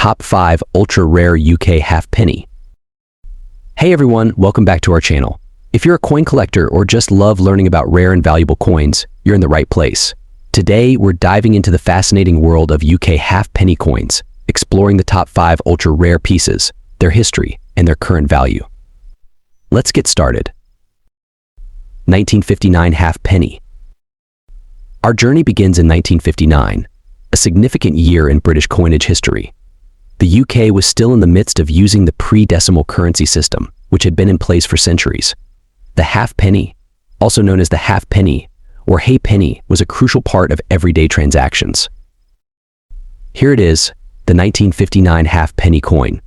Top 5 Ultra Rare UK Halfpenny. Hey everyone, welcome back to our channel. If you're a coin collector or just love learning about rare and valuable coins, you're in the right place. Today, we're diving into the fascinating world of UK halfpenny coins, exploring the top 5 ultra rare pieces, their history, and their current value. Let's get started. 1959 halfpenny. Our journey begins in 1959, a significant year in British coinage history. The UK was still in the midst of using the pre-decimal currency system, which had been in place for centuries. The halfpenny, also known as the halfpenny or halfpenny, was a crucial part of everyday transactions. Here it is, the 1959 halfpenny coin.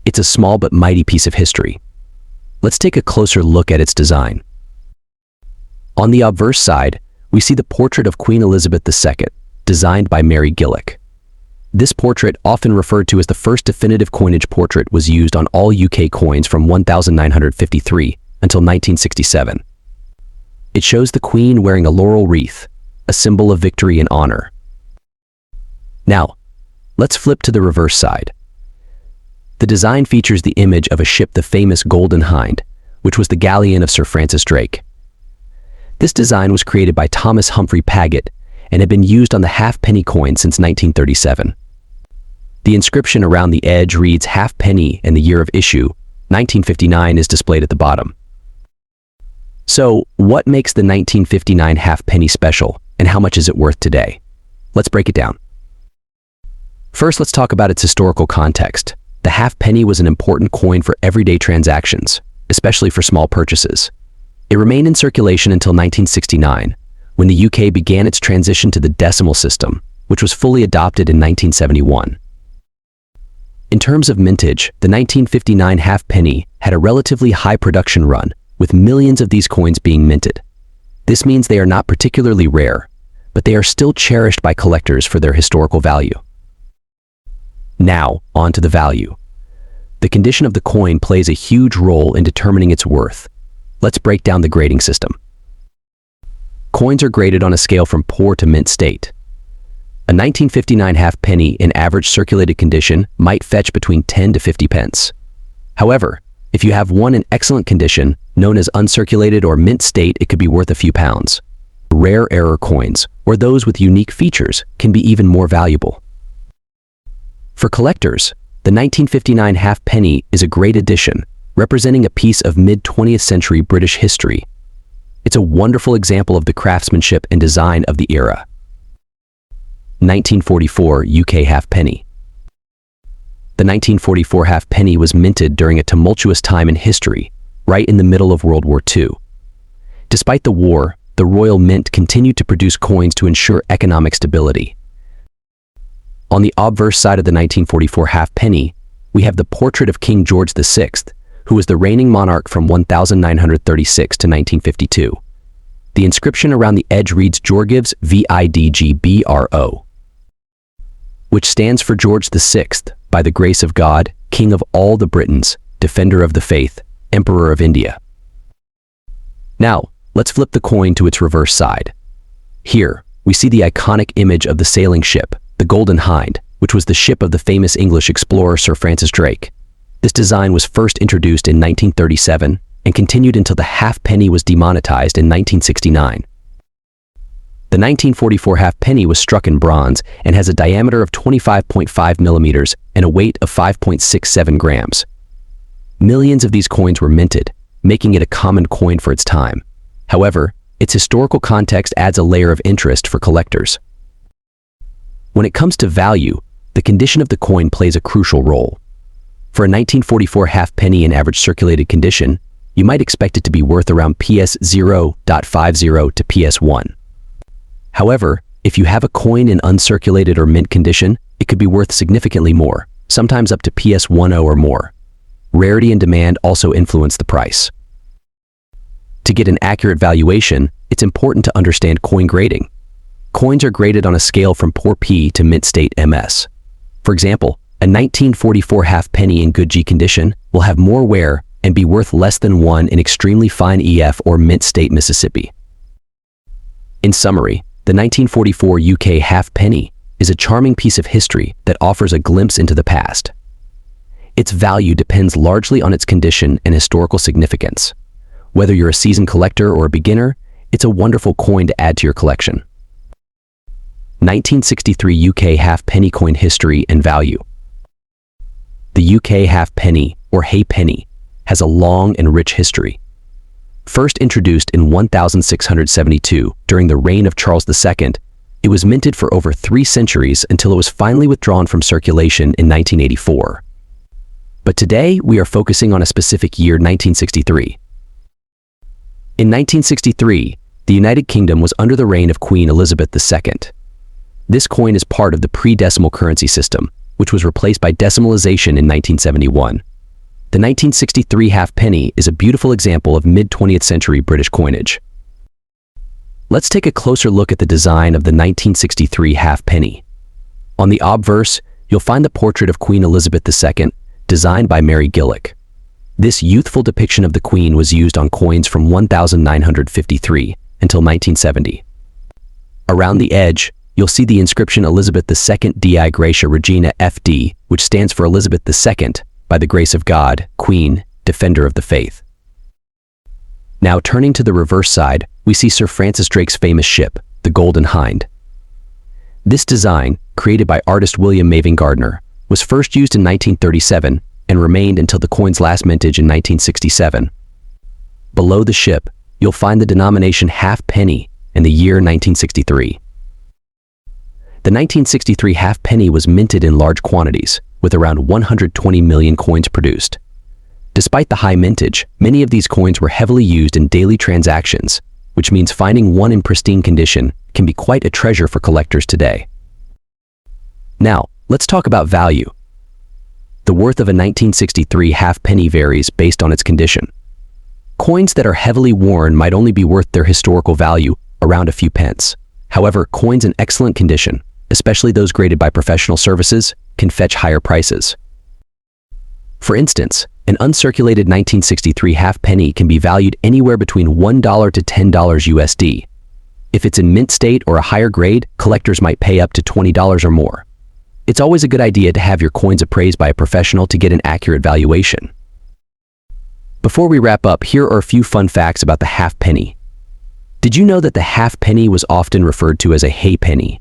It's a small but mighty piece of history. Let's take a closer look at its design. On the obverse side, we see the portrait of Queen Elizabeth II, designed by Mary Gillick. This portrait, often referred to as the first definitive coinage portrait, was used on all UK coins from 1953 until 1967. It shows the Queen wearing a laurel wreath, a symbol of victory and honor. Now, let's flip to the reverse side. The design features the image of a ship, the famous Golden Hind, which was the galleon of Sir Francis Drake. This design was created by Thomas Humphrey Paget and had been used on the halfpenny coin since 1937. The inscription around the edge reads halfpenny and the year of issue, 1959, is displayed at the bottom. So, what makes the 1959 halfpenny special, and how much is it worth today? Let's break it down. First, let's talk about its historical context. The halfpenny was an important coin for everyday transactions, especially for small purchases. It remained in circulation until 1969, when the UK began its transition to the decimal system, which was fully adopted in 1971. In terms of mintage, the 1959 halfpenny had a relatively high production run, with millions of these coins being minted. This means they are not particularly rare, but they are still cherished by collectors for their historical value. Now, on to the value. The condition of the coin plays a huge role in determining its worth. Let's break down the grading system. Coins are graded on a scale from poor to mint state. A 1959 halfpenny in average circulated condition might fetch between 10 to 50 pence. However, if you have one in excellent condition, known as uncirculated or mint state, it could be worth a few pounds. Rare error coins, or those with unique features, can be even more valuable. For collectors, the 1959 halfpenny is a great addition, representing a piece of mid-20th century British history. It's a wonderful example of the craftsmanship and design of the era. 1944 UK halfpenny. The 1944 halfpenny was minted during a tumultuous time in history, right in the middle of World War II. Despite the war, the Royal Mint continued to produce coins to ensure economic stability. On the obverse side of the 1944 halfpenny, we have the portrait of King George VI, who was the reigning monarch from 1936 to 1952. The inscription around the edge reads Georgievs Vidgbro, which stands for George VI, by the grace of God, King of all the Britons, Defender of the Faith, Emperor of India. Now, let's flip the coin to its reverse side. Here, we see the iconic image of the sailing ship, the Golden Hind, which was the ship of the famous English explorer Sir Francis Drake. This design was first introduced in 1937 and continued until the halfpenny was demonetized in 1969. The 1944 halfpenny was struck in bronze and has a diameter of 25.5 millimeters and a weight of 5.67 grams. Millions of these coins were minted, making it a common coin for its time. However, its historical context adds a layer of interest for collectors. When it comes to value, the condition of the coin plays a crucial role. For a 1944 halfpenny in average circulated condition, you might expect it to be worth around PS 0.50 to PS 1. However, if you have a coin in uncirculated or mint condition, it could be worth significantly more, sometimes up to PS 10 or more. Rarity and demand also influence the price. To get an accurate valuation, it's important to understand coin grading. Coins are graded on a scale from poor P to mint state MS. For example, a 1944 halfpenny in good G condition will have more wear and be worth less than one in extremely fine EF or mint state Mississippi. In summary, the 1944 UK halfpenny is a charming piece of history that offers a glimpse into the past. Its value depends largely on its condition and historical significance. Whether you're a seasoned collector or a beginner, it's a wonderful coin to add to your collection. 1963 UK half-penny coin history and value. The UK half-penny, or halfpenny, has a long and rich history. First introduced in 1672 during the reign of Charles II, it was minted for over 3 centuries until it was finally withdrawn from circulation in 1984. But today, we are focusing on a specific year, 1963. In 1963, the United Kingdom was under the reign of Queen Elizabeth II. This coin is part of the pre-decimal currency system, which was replaced by decimalization in 1971. The 1963 halfpenny is a beautiful example of mid-20th century British coinage. Let's take a closer look at the design of the 1963 halfpenny. On the obverse, you'll find the portrait of Queen Elizabeth II, designed by Mary Gillick. This youthful depiction of the Queen was used on coins from 1953 until 1970. Around the edge, you'll see the inscription Elizabeth II Dei Gratia Regina FD, which stands for Elizabeth II, by the grace of God, Queen, Defender of the Faith. Now turning to the reverse side, we see Sir Francis Drake's famous ship, the Golden Hind. This design, created by artist William Maving Gardner, was first used in 1937 and remained until the coin's last mintage in 1967. Below the ship, you'll find the denomination halfpenny and the year 1963. The 1963 halfpenny was minted in large quantities, with around 120 million coins produced. Despite the high mintage, many of these coins were heavily used in daily transactions, which means finding one in pristine condition can be quite a treasure for collectors today. Now, let's talk about value. The worth of a 1963 halfpenny varies based on its condition. Coins that are heavily worn might only be worth their historical value, around a few pence. However, coins in excellent condition, especially those graded by professional services, can fetch higher prices. For instance, an uncirculated 1963 halfpenny can be valued anywhere between $1 to $10 USD. If it's in mint state or a higher grade, collectors might pay up to $20 or more. It's always a good idea to have your coins appraised by a professional to get an accurate valuation. Before we wrap up, here are a few fun facts about the halfpenny. Did you know that the halfpenny was often referred to as a halfpenny?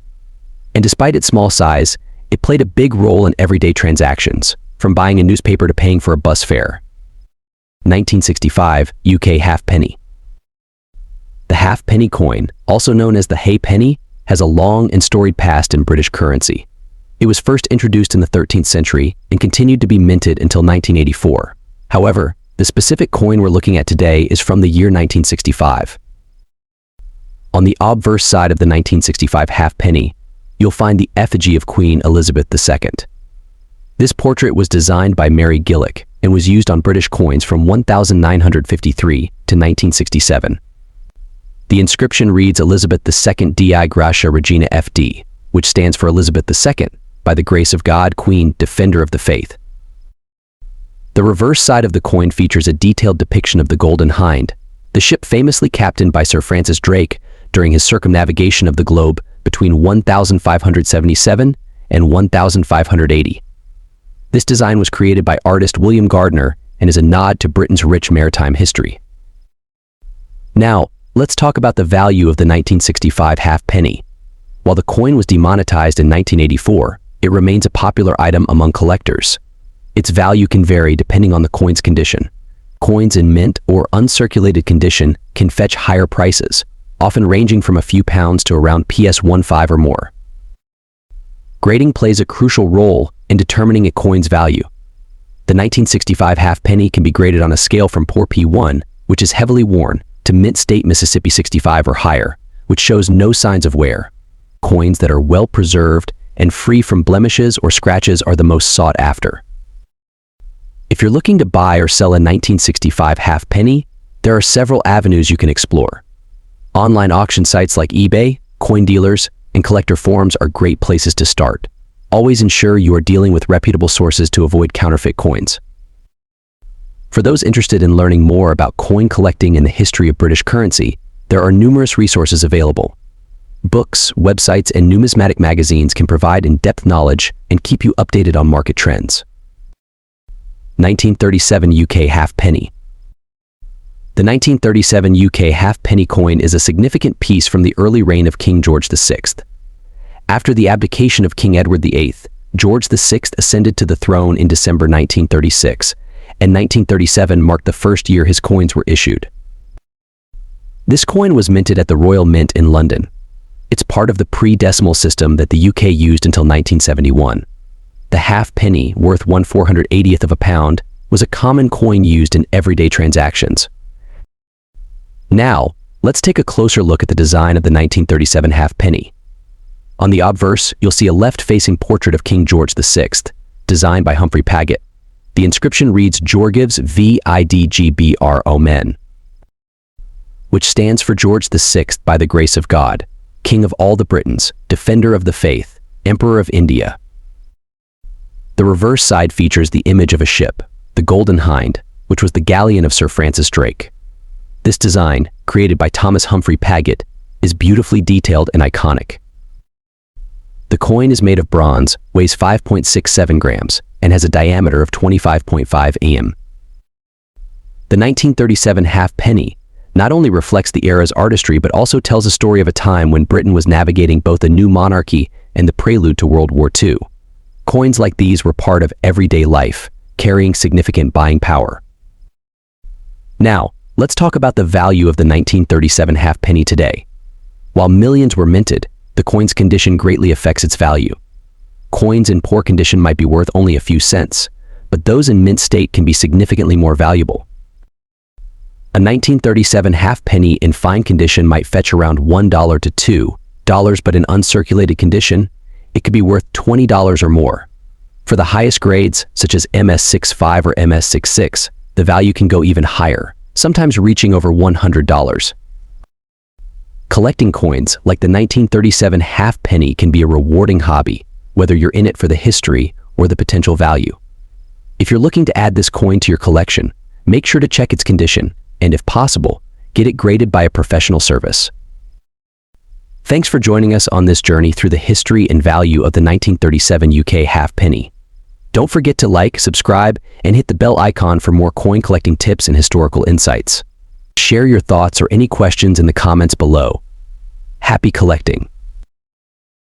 And despite its small size, it played a big role in everyday transactions, from buying a newspaper to paying for a bus fare. 1965 UK halfpenny. The halfpenny coin, also known as the halfpenny, has a long and storied past in British currency. It was first introduced in the 13th century and continued to be minted until 1984. However, the specific coin we're looking at today is from the year 1965. On the obverse side of the 1965 halfpenny, you'll find the effigy of Queen Elizabeth II. This portrait was designed by Mary Gillick and was used on British coins from 1953 to 1967. The inscription reads Elizabeth II Dei Gratia Regina FD, which stands for Elizabeth II, by the grace of God, Queen, Defender of the Faith. The reverse side of the coin features a detailed depiction of the Golden Hind, the ship famously captained by Sir Francis Drake during his circumnavigation of the globe between 1577 and 1580. This design was created by artist William Gardner and is a nod to Britain's rich maritime history. Now, let's talk about the value of the 1965 halfpenny. While the coin was demonetized in 1984, it remains a popular item among collectors. Its value can vary depending on the coin's condition. Coins in mint or uncirculated condition can fetch higher prices, often ranging from a few pounds to around PS15 or more. Grading plays a crucial role in determining a coin's value. The 1965 halfpenny can be graded on a scale from poor P1, which is heavily worn, to mint state Mississippi 65 or higher, which shows no signs of wear. Coins that are well preserved and free from blemishes or scratches are the most sought after. If you're looking to buy or sell a 1965 halfpenny, there are several avenues you can explore. Online auction sites like eBay, coin dealers, and collector forums are great places to start. Always ensure you are dealing with reputable sources to avoid counterfeit coins. For those interested in learning more about coin collecting and the history of British currency, there are numerous resources available. Books, websites, and numismatic magazines can provide in-depth knowledge and keep you updated on market trends. 1937 UK halfpenny. The 1937 UK halfpenny coin is a significant piece from the early reign of King George VI. After the abdication of King Edward VIII, George VI ascended to the throne in December 1936, and 1937 marked the first year his coins were issued. This coin was minted at the Royal Mint in London. It's part of the pre-decimal system that the UK used until 1971. The halfpenny, worth 1/480th of a pound, was a common coin used in everyday transactions. Now, let's take a closer look at the design of the 1937 halfpenny. On the obverse, you'll see a left-facing portrait of King George VI, designed by Humphrey Paget. The inscription reads Georgives Vidgbro Men, which stands for George VI by the grace of God, King of all the Britons, Defender of the Faith, Emperor of India. The reverse side features the image of a ship, the Golden Hind, which was the galleon of Sir Francis Drake. This design, created by Thomas Humphrey Paget, is beautifully detailed and iconic. The coin is made of bronze, weighs 5.67 grams, and has a diameter of 25.5 mm. The 1937 halfpenny not only reflects the era's artistry but also tells a story of a time when Britain was navigating both a new monarchy and the prelude to World War II. Coins like these were part of everyday life, carrying significant buying power. Now, let's talk about the value of the 1937 halfpenny today. While millions were minted, the coin's condition greatly affects its value. Coins in poor condition might be worth only a few cents, but those in mint state can be significantly more valuable. A 1937 halfpenny in fine condition might fetch around $1 to $2, but in uncirculated condition, it could be worth $20 or more. For the highest grades, such as MS65 or MS66, the value can go even higher, sometimes reaching over $100. Collecting coins like the 1937 halfpenny can be a rewarding hobby, whether you're in it for the history or the potential value. If you're looking to add this coin to your collection, make sure to check its condition, and if possible, get it graded by a professional service. Thanks for joining us on this journey through the history and value of the 1937 UK halfpenny. Don't forget to like, subscribe, and hit the bell icon for more coin collecting tips and historical insights. Share your thoughts or any questions in the comments below. Happy collecting!